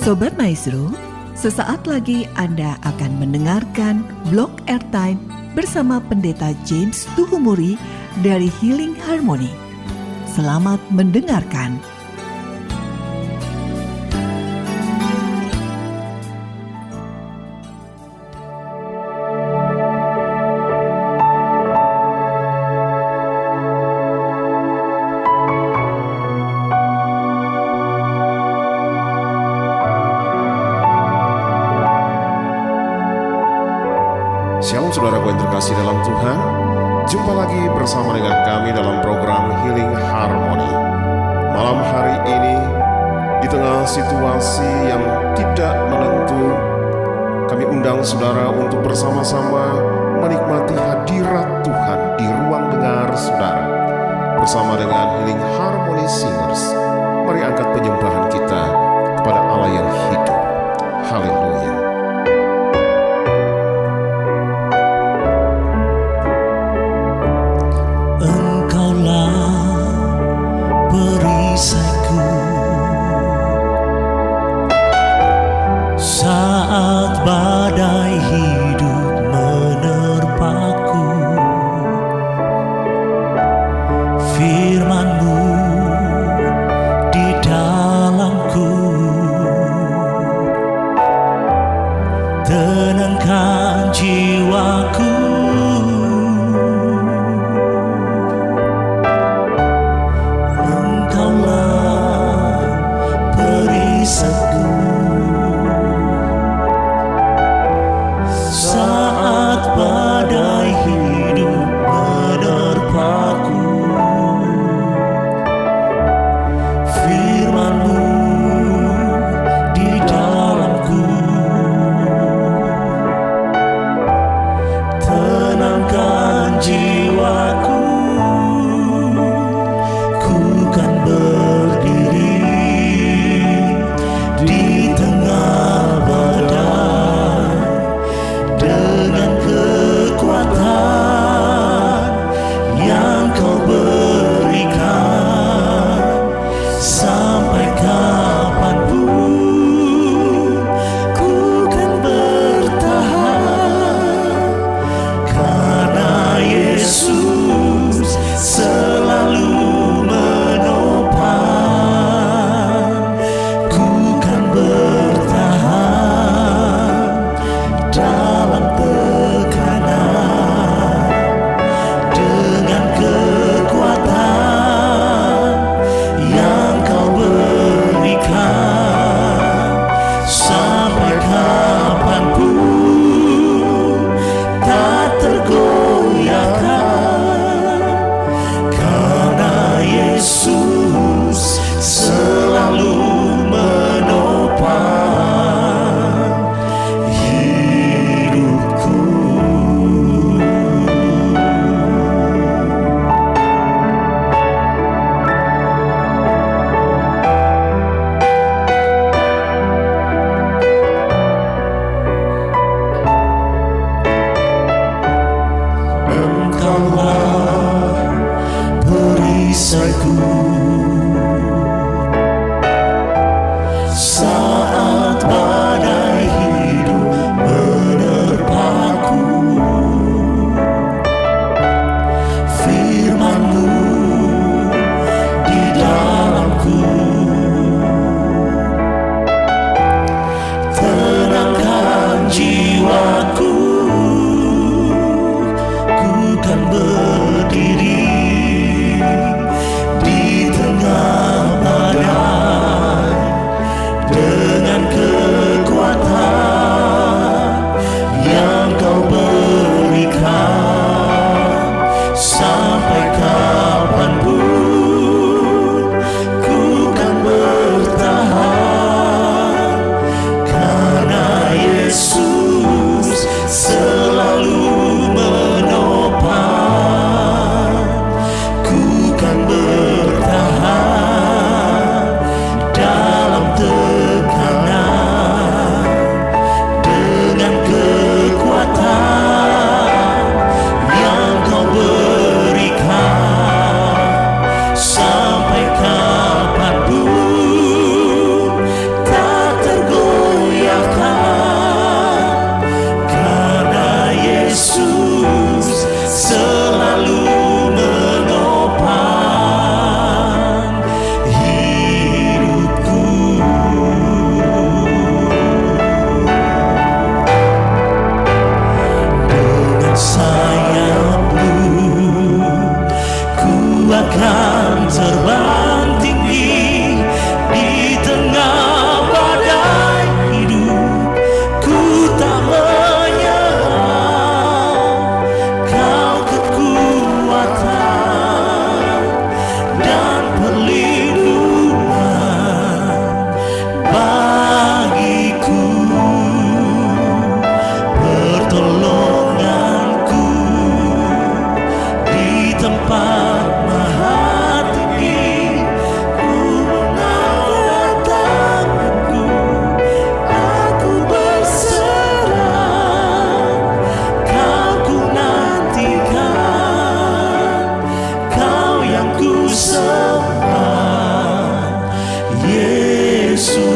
Sobat Maestro, sesaat lagi Anda akan mendengarkan Blog Airtime bersama Pendeta James Tuhumuri dari Healing Harmony. Selamat mendengarkan. Shalom saudaraku yang terkasih dalam Tuhan. Jumpa lagi bersama dengan kami dalam program Healing Harmony. Malam hari ini, di tengah situasi yang tidak menentu, kami undang saudara untuk bersama-sama menikmati hadirat Tuhan di ruang dengar saudara. Bersama dengan Healing Harmony Singers, mari angkat penyembahan kita kepada Allah yang hidup. Haleluya. Saat badai hidup menerpaku, firman-Mu di dalamku, tenangkan jiwaku. Engkaulah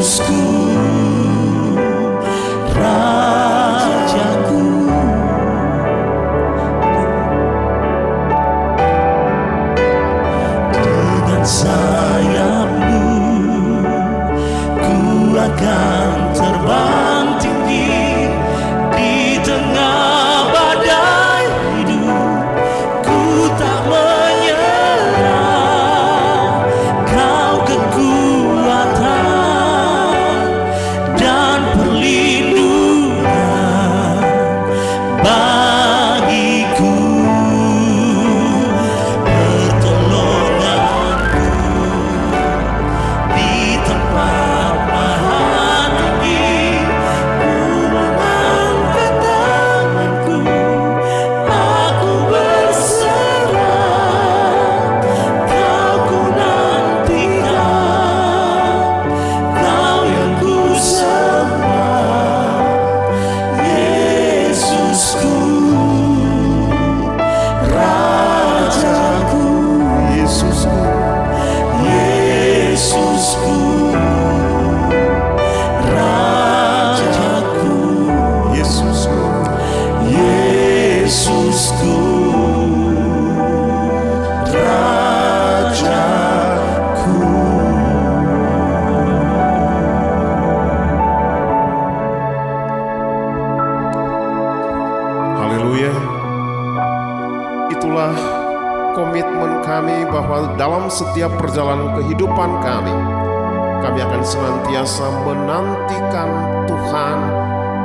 Yesusku, Rajaku. Dengan sayap-Mu ku akan terbang tinggi di tengah badai hidup. Ku tak menyerah, Kau kekuatan dan perlindungan bagiku, pertolonganku di tempat maha tinggi. Ku mengangkat tanganku, aku berserah, Kau ku nantikan, Kau yang ku sembah, Yesusku, Rajaku, Yesusku, Yesusku, Rajaku, Yesusku. Yesusku, Rajaku. Haleluya. Itulah komitmen kami bahwa dalam setiap perjalanan kehidupan kami akan senantiasa menantikan Tuhan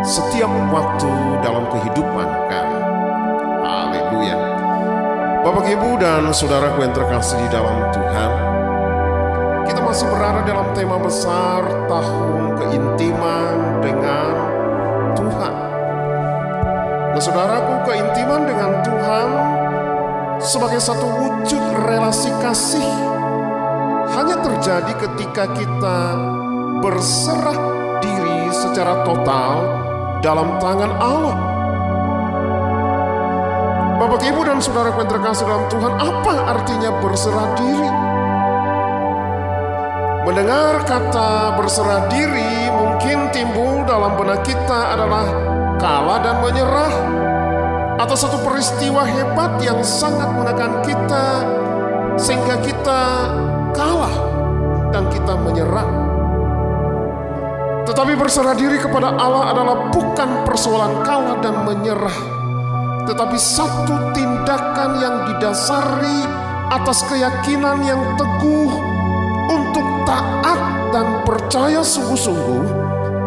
setiap waktu dalam kehidupan kami. Haleluya. Bapak, Ibu, dan saudaraku yang terkasih di dalam Tuhan, kita masih berada dalam tema besar tahun keintiman dengan Tuhan. Nah, saudaraku, keintiman dengan Tuhan sebagai satu wujud relasi kasih hanya terjadi ketika kita berserah diri secara total dalam tangan Allah. Bapak, Ibu, dan saudaraku yang terkasih dalam Tuhan, apa artinya berserah diri? Mendengar kata berserah diri mungkin timbul dalam benak kita adalah kalah dan menyerah, atau satu peristiwa hebat yang sangat menekan kita sehingga kita kalah dan kita menyerah. Tetapi berserah diri kepada Allah adalah bukan persoalan kalah dan menyerah, tetapi satu tindakan yang didasari atas keyakinan yang teguh untuk taat dan percaya sungguh-sungguh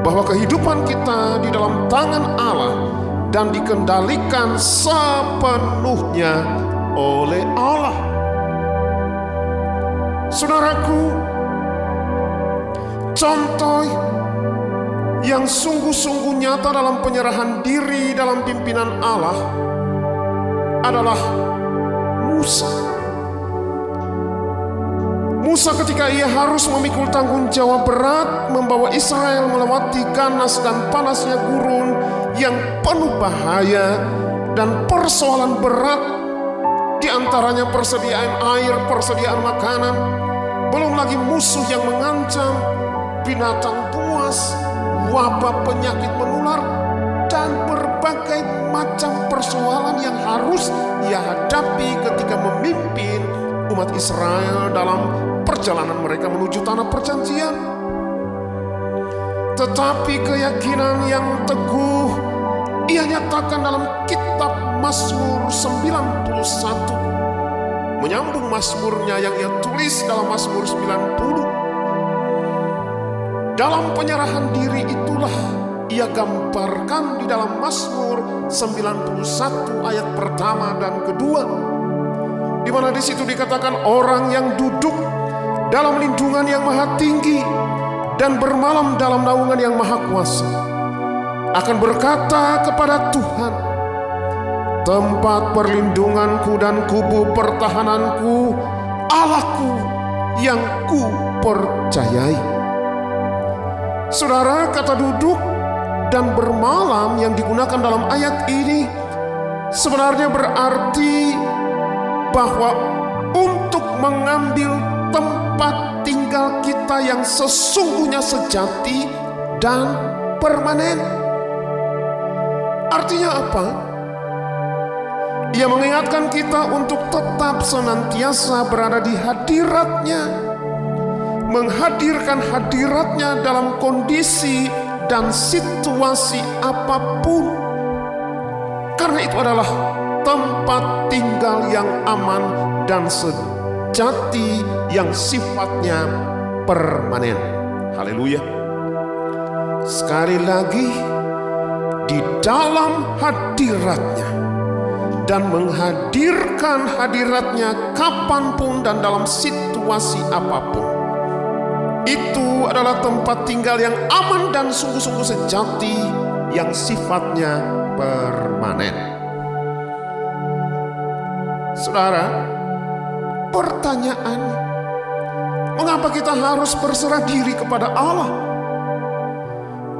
bahwa kehidupan kita di dalam tangan Allah dan dikendalikan sepenuhnya oleh Allah. Saudaraku, contoh yang sungguh-sungguh nyata dalam penyerahan diri dalam pimpinan Allah adalah Musa. Musa ketika ia harus memikul tanggung jawab berat membawa Israel melewati ganas dan panasnya gurun yang penuh bahaya dan persoalan berat, di antaranya persediaan air, persediaan makanan, belum lagi musuh yang mengancam, binatang buas, wabah penyakit menular, dan berbagai macam persoalan yang harus ia hadapi ketika memimpin umat Israel dalam perjalanan mereka menuju tanah perjanjian. Tetapi keyakinan yang teguh ia nyatakan dalam kitab Mazmur 91, menyambung mazmurnya yang ia tulis dalam Mazmur 90. Dalam penyerahan diri itulah ia gambarkan di dalam Mazmur 91 ayat pertama dan kedua, di mana di situ dikatakan orang yang duduk dalam lindungan yang maha tinggi dan bermalam dalam naungan yang maha kuasa akan berkata kepada Tuhan, tempat perlindunganku dan kubu pertahananku, Allahku yang ku percayai. Saudara, kata duduk dan bermalam yang digunakan dalam ayat ini sebenarnya berarti bahwa untuk mengambil tempat tinggal tinggal kita yang sesungguhnya sejati dan permanen. Artinya apa? Ia mengingatkan kita untuk tetap senantiasa berada di hadirat-Nya, menghadirkan hadirat-Nya dalam kondisi dan situasi apapun. Karena itu adalah tempat tinggal yang aman dan sejati yang sifatnya permanen. Haleluya. Sekali lagi, di dalam hadirat-Nya dan menghadirkan hadirat-Nya kapanpun dan dalam situasi apapun. Itu adalah tempat tinggal yang aman dan sungguh-sungguh sejati yang sifatnya permanen. Saudara, pertanyaannya, mengapa kita harus berserah diri kepada Allah?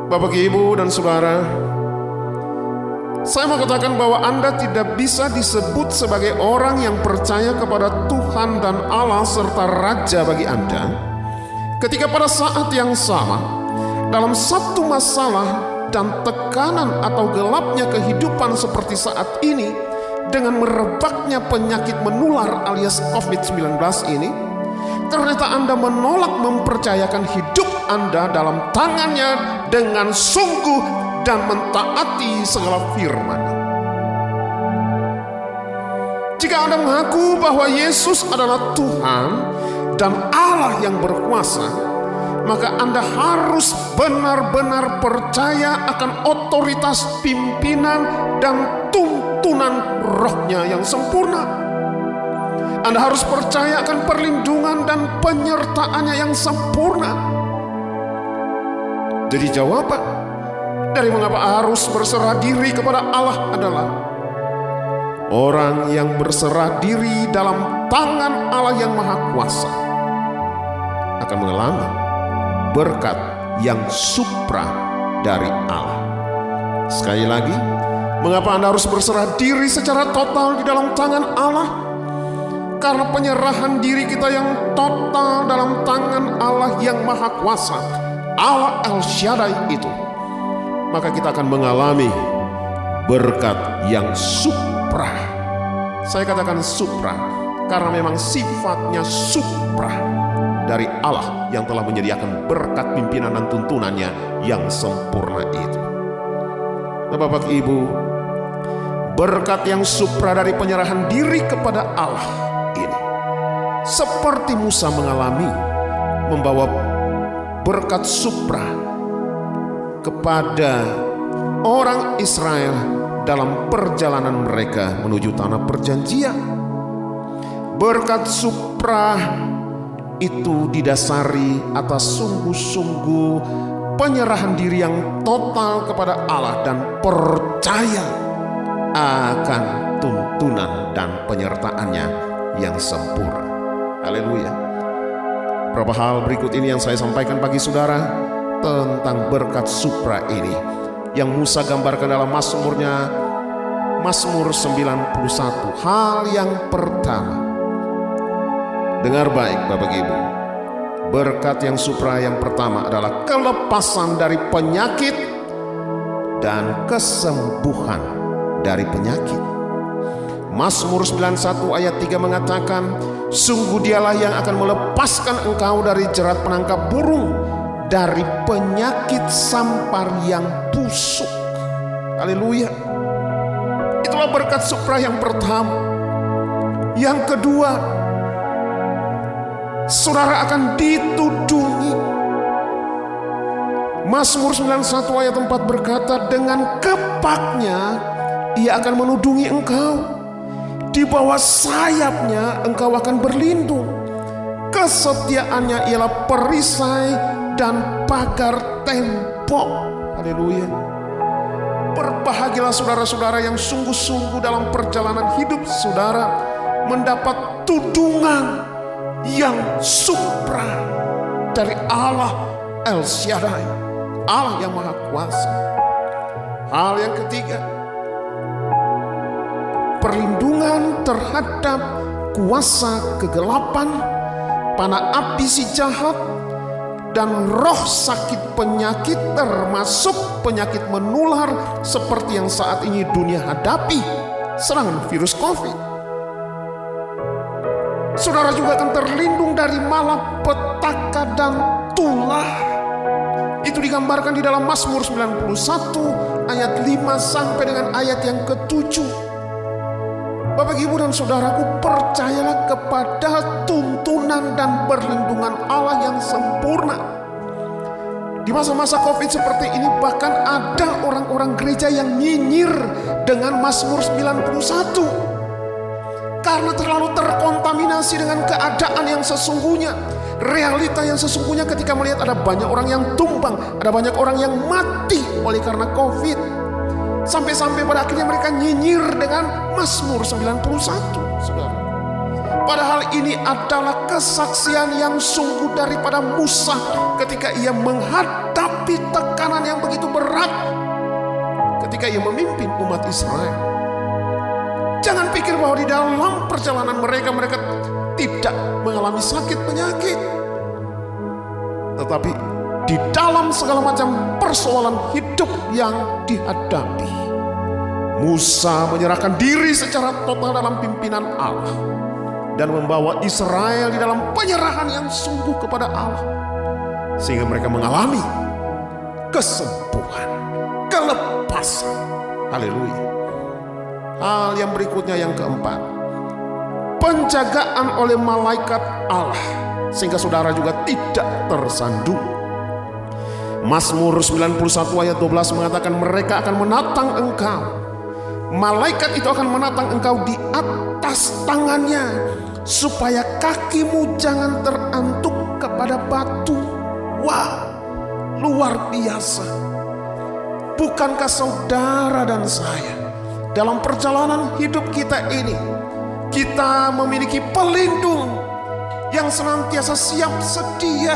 Bapak, Ibu, dan Saudara, saya mau katakan bahwa Anda tidak bisa disebut sebagai orang yang percaya kepada Tuhan dan Allah serta Raja bagi Anda ketika pada saat yang sama, dalam satu masalah dan tekanan atau gelapnya kehidupan seperti saat ini, dengan merebaknya penyakit menular alias COVID-19 ini, ternyata Anda menolak mempercayakan hidup Anda dalam tangan-Nya dengan sungguh dan mentaati segala firman. Jika Anda mengaku bahwa Yesus adalah Tuhan dan Allah yang berkuasa, maka Anda harus benar-benar percaya akan otoritas pimpinan dan tuntunan Roh-Nya yang sempurna. Anda harus percaya akan perlindungan dan penyertaan-Nya yang sempurna. Jadi jawaban dari mengapa harus berserah diri kepada Allah adalah orang yang berserah diri dalam tangan Allah yang Maha Kuasa akan mengalami berkat yang supra dari Allah. Sekali lagi, mengapa Anda harus berserah diri secara total di dalam tangan Allah? Karena penyerahan diri kita yang total dalam tangan Allah yang Maha Kuasa, Allah El Shaddai itu, maka kita akan mengalami berkat yang supra. Saya katakan supra karena memang sifatnya supra dari Allah yang telah menyediakan berkat pimpinan dan tuntunannya yang sempurna itu. Nah, Bapak Ibu, berkat yang supra dari penyerahan diri kepada Allah ini, seperti Musa mengalami membawa berkat supra kepada orang Israel dalam perjalanan mereka menuju tanah perjanjian. Berkat supra itu didasari atas sungguh-sungguh penyerahan diri yang total kepada Allah dan percaya akan tuntunan dan penyertaan-Nya yang sempurna. Haleluya. Beberapa hal berikut ini yang saya sampaikan bagi saudara tentang berkat supra ini yang Musa gambarkan dalam Mazmurnya, Mazmur 91. Hal yang pertama, dengar baik Bapak Ibu, berkat yang supra yang pertama adalah kelepasan dari penyakit dan kesembuhan dari penyakit. Mazmur 91 ayat 3 mengatakan, sungguh Dialah yang akan melepaskan engkau dari jerat penangkap burung, dari penyakit sampar yang busuk. Haleluya. Itulah berkat supra yang pertama. Yang kedua, saudara akan ditudungi. Mazmur 91 ayat 4 berkata, dengan kepaknya Ia akan menudungi engkau, di bawah sayapnya engkau akan berlindung. Kesetiaannya ialah perisai dan pagar tembok. Haleluya. Berbahagialah saudara-saudara yang sungguh-sungguh dalam perjalanan hidup saudara mendapat tudungan yang supra dari Allah El Shaddai, Allah yang Maha Kuasa. Hal yang ketiga, perlindungan terhadap kuasa kegelapan panah api si jahat, dan roh sakit penyakit termasuk penyakit menular seperti yang saat ini dunia hadapi, serangan virus COVID. Saudara juga akan terlindung dari malapetaka dan tulah. Itu digambarkan di dalam Mazmur 91 ayat 5 sampai dengan ayat yang ke-7. Bapak, Ibu, dan saudaraku, percayalah kepada tuntunan dan perlindungan Allah yang sempurna. Di masa-masa COVID seperti ini bahkan ada orang-orang gereja yang nyinyir dengan Mazmur 91 karena terlalu terkontaminasi dengan keadaan yang sesungguhnya. Realita yang sesungguhnya ketika melihat ada banyak orang yang tumbang, ada banyak orang yang mati oleh karena COVID. Sampai-sampai pada akhirnya mereka nyinyir dengan Mazmur 91, saudara. Padahal ini adalah kesaksian yang sungguh daripada Musa ketika ia menghadapi tekanan yang begitu berat ketika ia memimpin umat Israel. Jangan pikir bahwa di dalam perjalanan mereka tidak mengalami sakit penyakit. Tetapi di dalam segala macam persoalan hidup yang dihadapi, Musa menyerahkan diri secara total dalam pimpinan Allah dan membawa Israel di dalam penyerahan yang sungguh kepada Allah, sehingga mereka mengalami kesembuhan, kelepasan. Haleluya. Hal yang berikutnya, yang keempat, penjagaan oleh malaikat Allah sehingga saudara juga tidak tersandung. Mazmur 91 ayat 12 mengatakan mereka akan menatang engkau. Malaikat itu akan menatang engkau di atas tangannya supaya kakimu jangan terantuk kepada batu. Wah, luar biasa. Bukankah saudara dan saya dalam perjalanan hidup kita ini, kita memiliki pelindung yang senantiasa siap sedia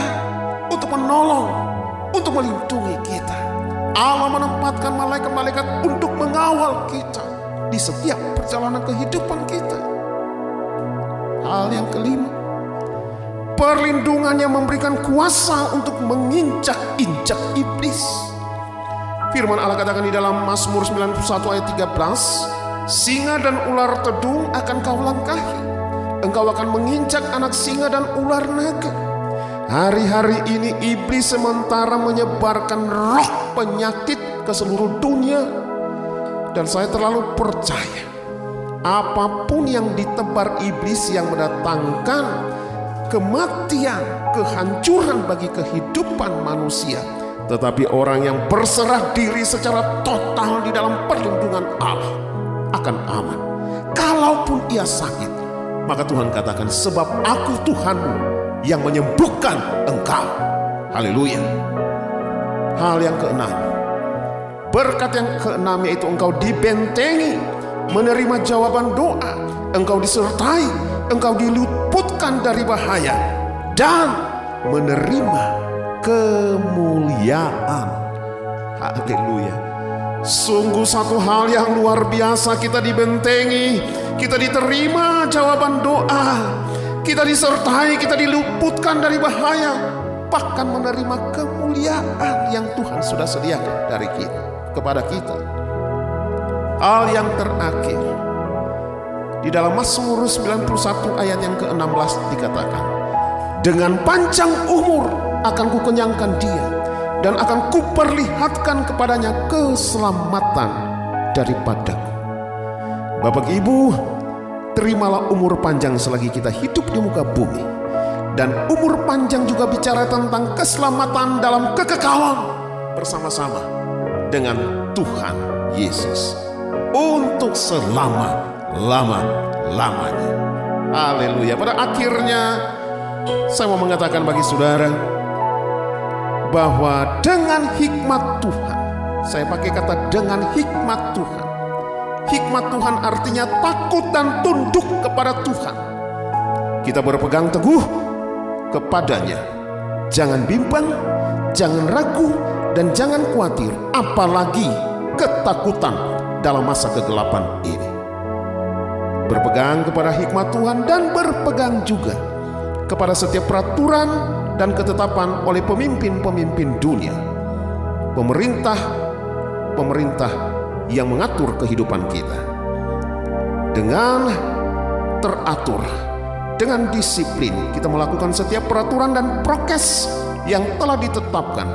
untuk menolong, untuk melindungi kita. Allah menempatkan malaikat-malaikat untuk mengawal kita di setiap perjalanan kehidupan kita. Hal yang kelima, perlindungan yang memberikan kuasa untuk menginjak-injak iblis. Firman Allah katakan di dalam Mazmur 91 ayat 13, singa dan ular tedung akan kau langkahi. Engkau akan menginjak anak singa dan ular naga. Hari-hari ini iblis sementara menyebarkan roh penyakit ke seluruh dunia. Dan saya terlalu percaya apapun yang ditebar iblis yang mendatangkan kematian, kehancuran bagi kehidupan manusia, tetapi orang yang berserah diri secara total di dalam perlindungan Allah akan aman. Kalaupun ia sakit, maka Tuhan katakan, sebab aku Tuhanmu yang menyembuhkan engkau. Haleluya. Hal yang keenam, berkat yang keenam yaitu engkau dibentengi, menerima jawaban doa, engkau disertai, engkau diluputkan dari bahaya, dan menerima kemuliaan. Haleluya. Sungguh satu hal yang luar biasa, kita dibentengi, kita diterima jawaban doa, kita disertai, kita diluputkan dari bahaya, bahkan menerima kemuliaan yang Tuhan sudah sediakan dari kita, kepada kita. Hal yang terakhir, di dalam Mazmur 91 ayat yang ke-16 dikatakan, dengan panjang umur akan kukenyangkan dia, dan akan kuperlihatkan kepadanya keselamatan daripadaku. Bapak Ibu, terimalah umur panjang selagi kita hidup di muka bumi. Dan umur panjang juga bicara tentang keselamatan dalam kekekalan bersama-sama dengan Tuhan Yesus untuk selama-lamanya. Haleluya. Pada akhirnya saya mau mengatakan bagi saudara bahwa dengan hikmat Tuhan, saya pakai kata dengan hikmat Tuhan. Hikmat Tuhan artinya takut dan tunduk kepada Tuhan. Kita berpegang teguh kepadanya. Jangan bimbang, jangan ragu, dan jangan khawatir, apalagi ketakutan dalam masa kegelapan ini. Berpegang kepada hikmat Tuhan dan berpegang juga kepada setiap peraturan dan ketetapan oleh pemimpin-pemimpin dunia, pemerintah yang mengatur kehidupan kita dengan teratur, dengan disiplin. Kita melakukan setiap peraturan dan prokes yang telah ditetapkan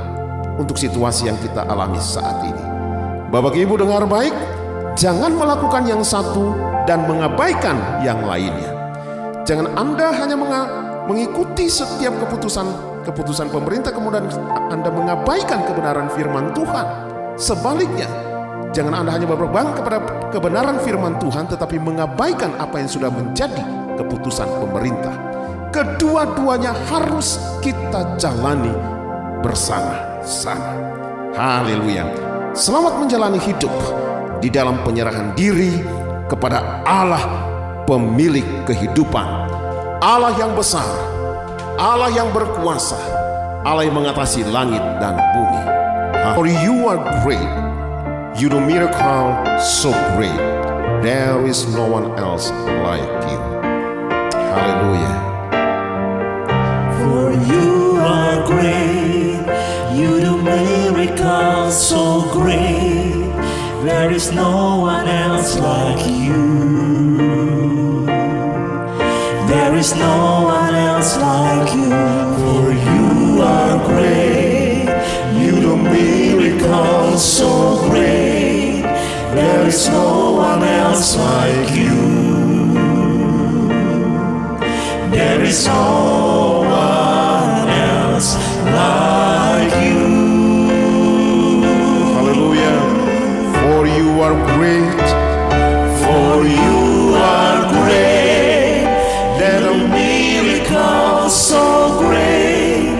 untuk situasi yang kita alami saat ini. Bapak Ibu dengar baik, jangan melakukan yang satu dan mengabaikan yang lainnya. Jangan Anda hanya mengikuti setiap keputusan pemerintah kemudian Anda mengabaikan kebenaran firman Tuhan. Sebaliknya, jangan Anda hanya berpegang kepada kebenaran firman Tuhan tetapi mengabaikan apa yang sudah menjadi keputusan pemerintah. Kedua-duanya harus kita jalani bersama-sama. Haleluya. Selamat menjalani hidup di dalam penyerahan diri kepada Allah, pemilik kehidupan, Allah yang besar, Allah yang berkuasa, Allah yang mengatasi langit dan bumi. For you are great, you do miracle so great, there is no one else like you. Haleluya. For you are great, you do miracles so great, there is no one else like you. There is no one else like you. For you are great, you do miracles so great, there is no one else like you. There is no one else like you. Hallelujah. For you are great, For you are great, there are miracles so great,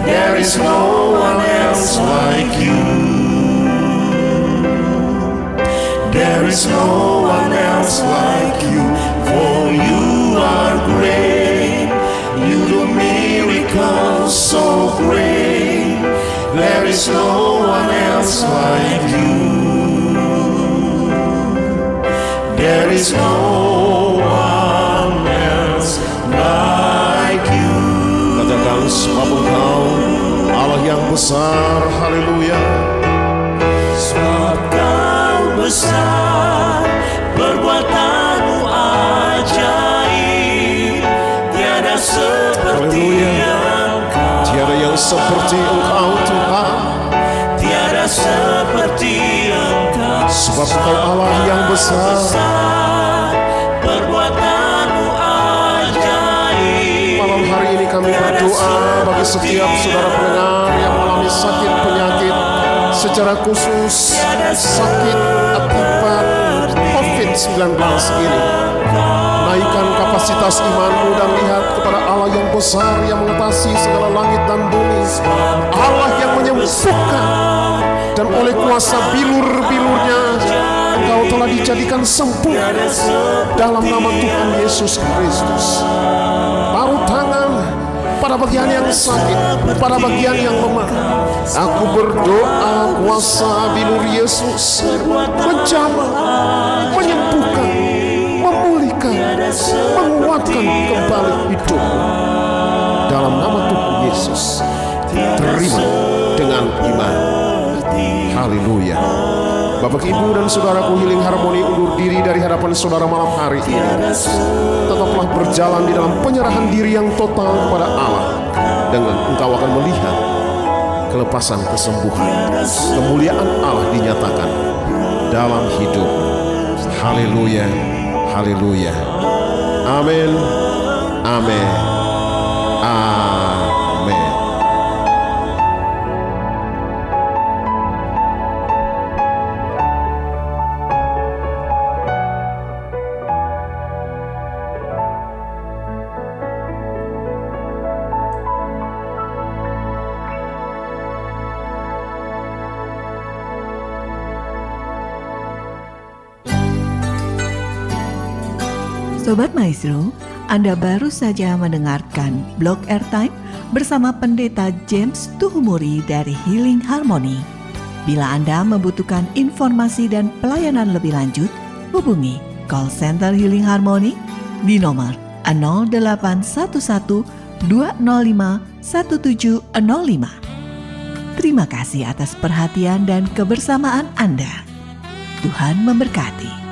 there is no one else like you. There is no one else like you. For you are great, you do miracles so great, there is no one else like you. There is no one else like you. katakan sebab Engkau Allah yang besar. Haleluya. Sebab Kau besar, perbuatanmu ajaib, tiada seperti Haleluya. Engkau. Tiada yang seperti Engkau Tuhan, Tiada seperti Engkau. sebab Engkau Allah yang besar. Perbuatanmu ajaib. Malam hari ini kami berdoa bagi setiap saudara pendengar yang mengalami sakit penyakit, secara khusus sakit akibat COVID-19 ini. Naikkan kapasitas imanmu dan lihat kepada Allah yang besar yang mengatasi segala langit dan bumi, Allah yang menyembuhkan, dan oleh kuasa bilur-bilurnya engkau telah dijadikan sembuh dalam nama Tuhan Yesus Kristus. Taruh tangan pada bagian yang sakit, pada bagian yang lemah. Aku berdoa kuasa bilur Yesus menjamah, menyembuhkan, memulihkan, menguatkan kembali hidup dalam nama Tuhan Yesus. Terima dengan iman. Haleluya. Bapak, Ibu, dan saudaraku Healing Harmony undur diri dari hadapan saudara malam hari ini. Tetaplah berjalan di dalam penyerahan diri yang total kepada Allah. Dengan engkau akan melihat kelepasan, kesembuhan, kemuliaan Allah dinyatakan dalam hidup. Haleluya. Haleluya. Amin. Amin. Amin. Sobat Maestro, Anda baru saja mendengarkan Blog Airtime bersama Pendeta James Tuhumuri dari Healing Harmony. Bila Anda membutuhkan informasi dan pelayanan lebih lanjut, hubungi call center Healing Harmony di nomor 0811 205 1705. Terima kasih atas perhatian dan kebersamaan Anda. Tuhan memberkati.